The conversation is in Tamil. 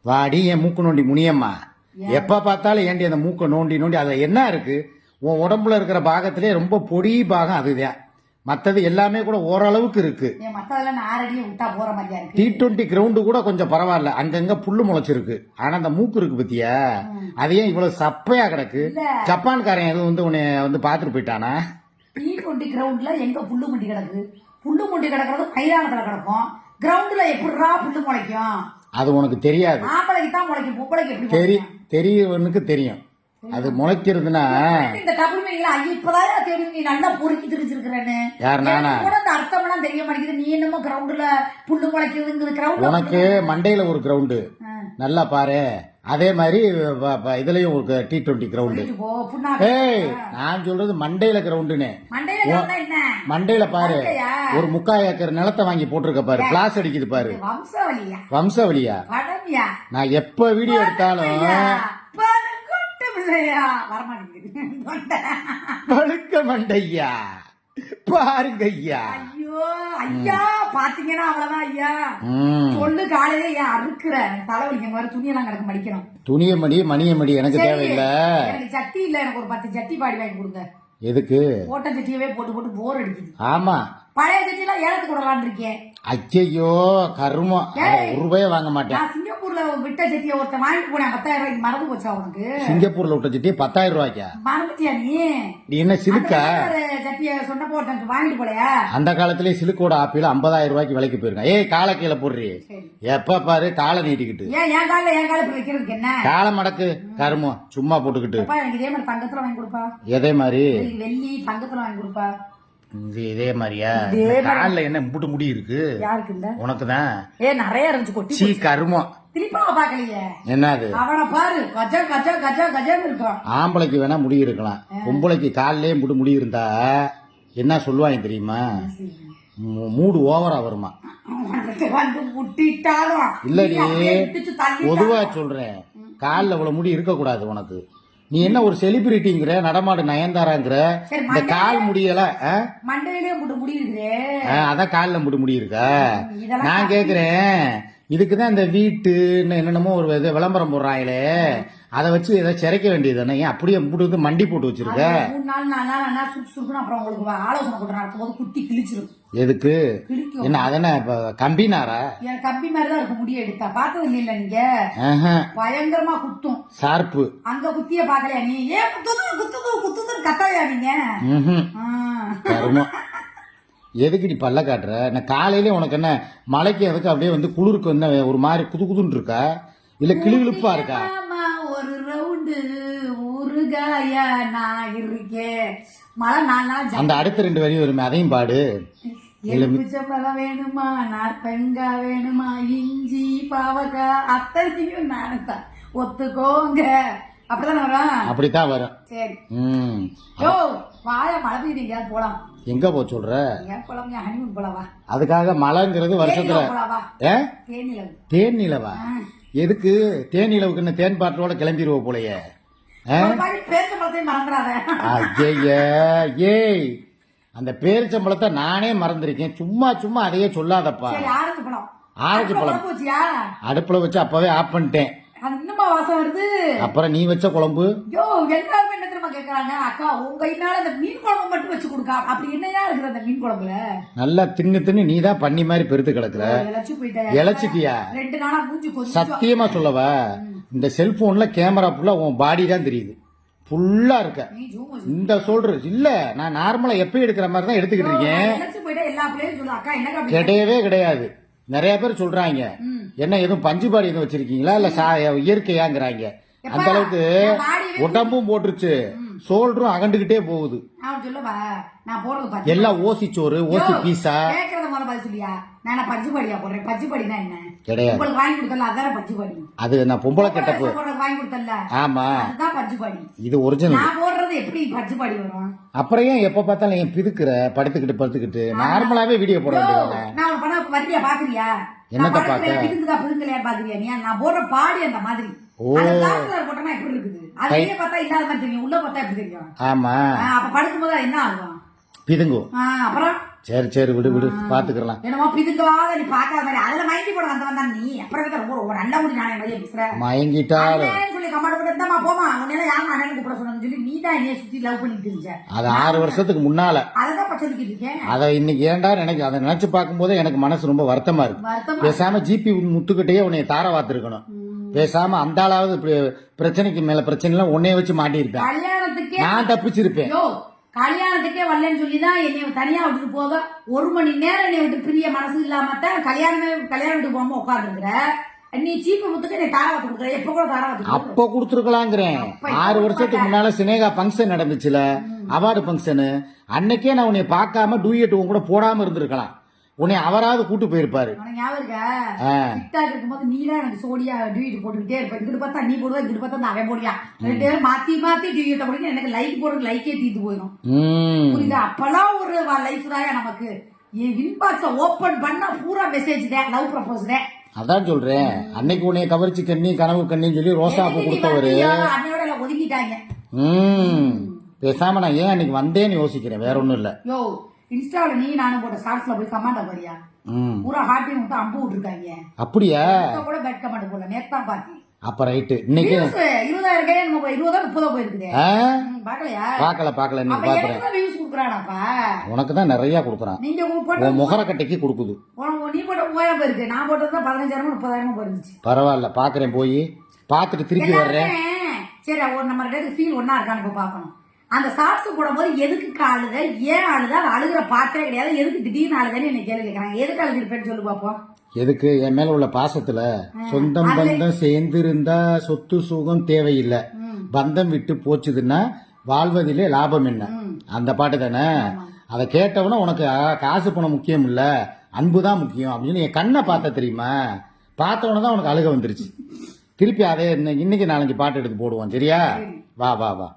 வாடி என் மூக்கு நோண்டி முனியம்மா. எப்ப பார்த்தாலும் ஏண்டி அந்த மூக்கை நோண்டி நோண்டி அதுல என்ன இருக்கு? உன் உடம்புல இருக்கிற பாகத்திலே ரொம்ப பொடி பாகம் அதுதான். மற்றது எல்லாமே கூட ஓரளவுக்கு இருக்கு. T20 கிரவுண்டு கூட கொஞ்சம் பரவாயில்ல, அங்கங்க புல்லு முளைச்சிருக்கு. ஆனா அந்த மூக்கு இருக்கு பத்தியா, அதையே இவ்வளவு சப்பையா கிடக்கு. ஜப்பான்காரன் எதுவும் வந்து உன்னை வந்து பாத்துட்டு போயிட்டானா? T20 கிரவுண்ட்ல எங்க புல்லு முண்டி கிடக்கு? புல்லு முண்டி கிடக்கிறது மைதானத்துல கிடக்கும். கிரவுண்ட்ல எப்படிரா புல்லு முளைக்கும்? அது உனக்கு தெரியாது. ஆம்பளைக்கு தான் முளைக்கும், பொம்பளைக்கு எப்படி? தெரியவனுக்கு தெரியும். அது முளைக்கிறதுனா இந்த டபுள் மீனிங்ல ஐயா இப்பதான் தெரியும். நீ நல்லா பொறுக்கி தெரிஞ்சிருக்கிறேன்னு யார் நானா? கூட அந்த அர்த்தம் எல்லாம் தெரிய மாட்டேங்குது. நீ என்னமோ கிரவுண்ட்ல புல்லு முளைக்குதுங்கிற கிரவுண்ட். உனக்கு மண்டையில ஒரு கிரவுண்டு நல்லா பாரு. அதே மாதிரி இதுலயும் ஒரு T20 கிரவுண்டு. ஏய், நான் சொல்றது மண்டையில கிரவுண்டுன்னு. மண்டையில பாரு, ஒரு 3/4 ஏக்கர் நிலத்தை வாங்கி போட்டிருக்க பாரு. கிளாஸ் அடிக்குது பாரு. வம்சவழியா? நான் எப்ப வீடியோ எடுத்தாலும் பழுக்க மண்டையா பாருங்க ஐயா. ஐயோ ஐயா, பாத்தீங்கன்னா அவ்வளவுதான் ஐயா. சொல்லு காலையில ஏன் அறுக்குற? தலைவலிக்க மாதிரி துணியெல்லாம் கிடக்க மடிக்கணும். துணிய மணி எனக்கு தேவையில்லை. எனக்கு சட்டி இல்ல, எனக்கு ஒரு 10 சட்டி பாடி வாங்கி கொடுங்க. எதுக்கு? போட்ட சட்டியவே போட்டு போட்டு போர் அடிக்குது. ஆமா, பழைய சட்டியெல்லாம் ஏலத்துக்கு விடலான்னு இருக்கேன். ஐயோ கருமம், ₹1 வாங்க மாட்டேன். சிங்கப்பூர்ல விட்ட சட்டியை ஒருத்தன் வாங்கிட்டு போனேன் 10,000 ரூபாய்க்கு. மறந்து போச்சா உனக்கு? சிங்கப்பூர்ல விட்ட சட்டி 10,000 ரூபாய்க்கா? மறந்துட்டியா நீ? என்ன சிலுக்கா? சட்டியை சொன்னப்போ ஒருத்தன் வாங்கிட்டு போலையா? அந்த காலத்திலே சிலுக்கோட ஆப்பிள் 50,000 ரூபாய்க்கு விலைக்கு போயிருக்கான். ஏய், காலை கீழே போடுறி. எப்ப பாரு காலை நீட்டிக்கிட்டு. என் கால வைக்கிறதுக்கு என்ன? காலை மடக்கு கருமம் சும்மா போட்டுக்கிட்டு. எனக்கு இதே மாதிரி தங்கத்துல வாங்கி கொடுப்பா. எதே மாதிரி? வெள்ளி தங்கத்துல வாங்கி கொடுப்பா. இதே மாதிரியா? காலில் என்ன முட்டு முடி இருக்கு? யாருக்கு இல்ல? உனக்குதான். நிறைய இருந்துச்சு கொட்டி. சீ கருமம். திருப்பா பாக்கலையே. என்னது? அவனை பாரு, கஜா கஜா கஜா கஜான்னு இருக்கான். ஆம்பளைக்கு வேணா முடி இருக்கலாம், பொம்பளைக்கு காலிலே முடி இருந்தா என்ன சொல்லுவாங்க தெரியுமா? மூடு ஓவரா வருமா? இல்லடி, பொதுவா சொல்றேன், காலில் இவ்வளவு முடி இருக்க கூடாது உனக்கு. நீ என்ன ஒரு செலிபிரிட்டிங்கிற, நடமாடு நயன்தாராங்கிற, இந்த கால் முடியல மண்டையிலே முடி இருக்கு. அதான் காலில் முடி இருக்கா? நான் கேக்குறேன், இதுக்குதான் இந்த வீட்டுன்னு என்னென்னமோ ஒரு விளம்பரம் போடுறாங்களே, அதை வச்சு ஏதோ சிறைக்க வேண்டியது தானே? ஏன் அப்படியே முடி மண்டி போட்டு வச்சிருக்க? 3 நாள் 4 நாள் சுற்றுன்னு அப்புறம் உங்களுக்கு ஆலோசனை கொடுத்து நடக்கும் போது குத்தி கிழிச்சிரும். எதுக்கு? என்ன அதன கம்பினாரா? என் கம்பி மாதிரி தான் இருக்கு முடி எடுத்தா. பார்த்தது இல்ல நீங்க? பயங்கரமா குத்தும். ஷார்ப்பு. அங்க குத்திய பாக்கலையா நீ? ஏன் குத்துது கத்தாயா நீங்க? எதுக்கு நீ பல்ல காட்டுற? நான் காலையில உனக்கு என்ன மலைக்கு எதுக்கு அப்படியே வந்து குளிருக்கு என்ன ஒரு மாதிரி குதுன்னு இருக்கா, இல்ல கிளுகிழுப்பா இருக்கா? ஒரு ரவுண்டு ஊறுகாயா நான் இருக்கேன். மழை 4 நாள். அந்த அடுத்த 2 வரி வருமே, அதையும் பாடு. எலுமிச்சம்பழம் வேணுமா, நார்த்தங்கா வேணுமா, இஞ்சி பாவக்கா அத்தனையும் நானுதான் ஒத்துக்கோங்க. அப்படித்தானே வரும்? அப்படித்தான் வரும். சரி. யோ வாய, மழை பெய்யுது, எங்கேயாவது போலாம். எங்க போ சொல்ற? ஹனிமூன் போலவா? அதுக்காக மழைங்கிறது வருஷத்துல தேன் நிலவா? எதுக்கு தேன் நிலவுக்கு? தேன் பாட்டோட கிளம்பிடுவோம் போலயே. ஏய், அந்த பேரிச்சம்பழத்தை நானே மறந்துருக்கேன். சும்மா அதையே சொல்லாதப்பா. ஆரஞ்சு பழம் அடுப்புல வச்சு அப்பவே ஆஃப் பண்ணிட்டேன். அப்புறம் நீ வச்ச குழம்பு அக்கா உங்க அந்த மீன் குழம்பு மட்டும் வச்சு கொடுக்கா. அப்படி என்னையா இருக்குது அந்த மீன் குழம்புல? நல்லா தின்னு நீ தான் பண்ணி மாதிரி பெருத்து கிடக்குற. இழைச்சிட்டியா? 2 நாளா மூஞ்சி கொஞ்சம். சத்தியமா சொல்லவா, இந்த செல்போன்ல கேமரா ஃபுல்லா உன் பாடி தான் தெரியுது, ஃபுல்லா இருக்க. இந்த சொல்ற இல்ல, நான் நார்மலா எப்பயும் எடுக்கிற மாதிரி தான் எடுத்துக்கிட்டு இருக்கேன். கிடையவே கிடையாது. நிறைய பேர் சொல்றாங்க, என்ன எதுவும் பஞ்சுபாடி எதுவும் வச்சிருக்கீங்களா இல்ல இயற்கையாங்கிறாங்க. அந்த அளவுக்கு உடம்பும் போட்டுருச்சு, சோல்டரும் அகண்டுகிட்டே போகுது. எல்லாம் ஓசி சோறு, ஓசி பீஸா. கிடையாது, அது நான் பொம்பளை கெட்டப்பு. ஆமா, இது ஒரிஜினல். அப்புறம் ஏன் எப்ப பார்த்தாலும் ஏன் பிதுக்குற? படுத்துக்கிட்டு நார்மலாவே வீடியோ போட வேண்டியது. என்னத்த பாக்க? நான் போடுற பாடி அந்த மாதிரி. ஆமா, அப்ப படுக்கும்போது என்ன ஆகும்? பிதுங்கும். அப்புறம் சரி விடு பாத்துக்கலாம். என்னமோ பிதுங்கவாத நீ பாக்காத மாதிரி அதுல மயங்கி போட வந்தவன் தான் நீ. அப்புறம் ரொம்ப நல்ல ஒரு நானே மாதிரியே பேசுற. மயங்கிட்டாரு சொல்லி கமாண்ட் போட்டு இருந்தா போமா உன்னால யாரும் அண்ணன் கூப்பிட சொன்னு சொல்லி நீ தான் என்னைய சுத்தி லவ் பண்ணிட்டு இருந்த. அது 6 வருஷத்துக்கு முன்னால. அததான் சொல்லிக்கிட்டு இருக்கேன். அதை இன்னைக்கு ஏன்டா எனக்கு அதை நினைச்சு பார்க்கும்போது எனக்கு மனசு ரொம்ப வருத்தமா இருக்கு. பேசாம ஜிபி முத்துக்கிட்டே உன்னைய தார வாத்திருக்கணும். பேசாம அந்த ஆளாவது பிரச்சனைக்கு மேல பிரச்சனை எல்லாம் உன்னைய வச்சு மாட்டியிருப்பேன். கல்யாணத்துக்கே நான் தப்பிச்சிருப்பேன். கல்யாணத்துக்கே வரலன்னு சொல்லிதான் என்னை தனியா விட்டுட்டு போக 1 மணி நேரம் என்னை விட்டு பிரிய மனசு இல்லாமத்தான் கல்யாணம் விட்டு போகாம உட்காந்துருக்குற. நீ சீப்பு முத்துக்கு நீ தாராவத்து கொடுக்குற. எப்ப கூட தாராவத்து அப்ப கொடுத்துருக்கலாங்கிறேன். 6 வருஷத்துக்கு முன்னால சினேகா பங்கன் நடந்துச்சுல, அவார்டு பங்கனு. அன்னைக்கே நான் உன்னை பார்க்காம டூயட் கூட போடாம இருந்திருக்கலாம். உன்னை அவராவது கூட்டு போயிருப்பாரு. ஞாபகம் இருக்கா? டிக்டாக் இருக்கும்போது நீ தான் எனக்கு சோடியா டியூட் போட்டுக்கிட்டே இருப்ப. இங்கிட்டு பார்த்தா நீ போடுவா, இங்கிட்டு பார்த்தா அவன் போடுவியா. 2 பேரும் மாத்தி டியூட்டை போட்டு எனக்கு லைக் போடுறது லைக்கே தீர்த்து போயிடும். புரியுதா? அப்பெல்லாம் ஒரு லைஃப் தான் நமக்கு. என் இன்பாக்ஸ ஓபன் பண்ணா பூரா மெசேஜ் தான், லவ் ப்ரப்போஸ் தான். அதான் சொல்றேன். அன்னைக்கு உன்னைய கவர்ச்சி கண்ணி கனவு கண்ணின்னு சொல்லி ரோசா பூ கொடுத்தவரு அன்னையோட ஒதுங்கிட்டாங்க. பேசாம நான் ஏன் அன்னைக்கு வந்தேன்னு யோசிக்கிறேன், வேற ஒண்ணும் இல்ல. யோ இன்ஸ்டால நீ நானும் போட்ட ஷார்ட்ஸ்ல போய் கமெண்ட் பாரியா, பூரா ஹார்ட் விட்டு அம்பு விட்டுருக்காங்க. அப்படியா? கூட பேட் கமெண்ட் போடல, நேத்தா பாத்தேன். அப்ப ரைட்டு. இன்னைக்கு 20,000 20,000 போயிருக்குது. பாக்கலையா? பாக்கல நீ பாக்குறேன். வியூஸ் குடுக்குறானாப்பா? உனக்கு தான் நிறைய குடுக்குறான். நீங்க போட்ட முகர கட்டைக்கு கொடுக்குது. நீ போட்ட 3000 போயிருக்கு. நான் போட்டது 15,000 30,000 போயிருந்துச்சு. பரவாயில்ல, பாக்குறேன். போய் பாத்துட்டு திருப்பி வர்றேன். சரி, நம்ம 2 ஃபீல் ஒன்னா இருக்கான்னு இப்ப பாக்கணும். அந்த ஷார்ட்ஸ் போடும்போது எதுக்கு அழுத, ஏன் அழுத, அது அழுகிற பாட்டே கிடையாது. எதுக்கு திடீர்னு அழுதுன்னு என்ன கேள்வி கேட்கறாங்க. எதுக்கு அழுதுருப்பேன்னு சொல்லு பாப்போம். எதுக்கு? என் மேல உள்ள பாசத்துல. சொந்தம் பந்தம் சேர்ந்து இருந்தா சொத்து சுகம் தேவையில்லை, பந்தம் விட்டு போச்சுதுன்னா வாழ்வதிலே லாபம் என்ன, அந்த பாட்டு தானே. அதை கேட்டவன உனக்கு காசு பணம் முக்கியம் இல்ல, அன்புதான் முக்கியம் அப்படின்னு என் கண்ணை பார்த்த தெரியுமா? பார்த்தவன தான் உனக்கு அழுக வந்துருச்சு. திருப்பி அதே இன்னைக்கு 4-5 பாட்டு எடுத்து போடுவோம். சரியா? வா வா வா.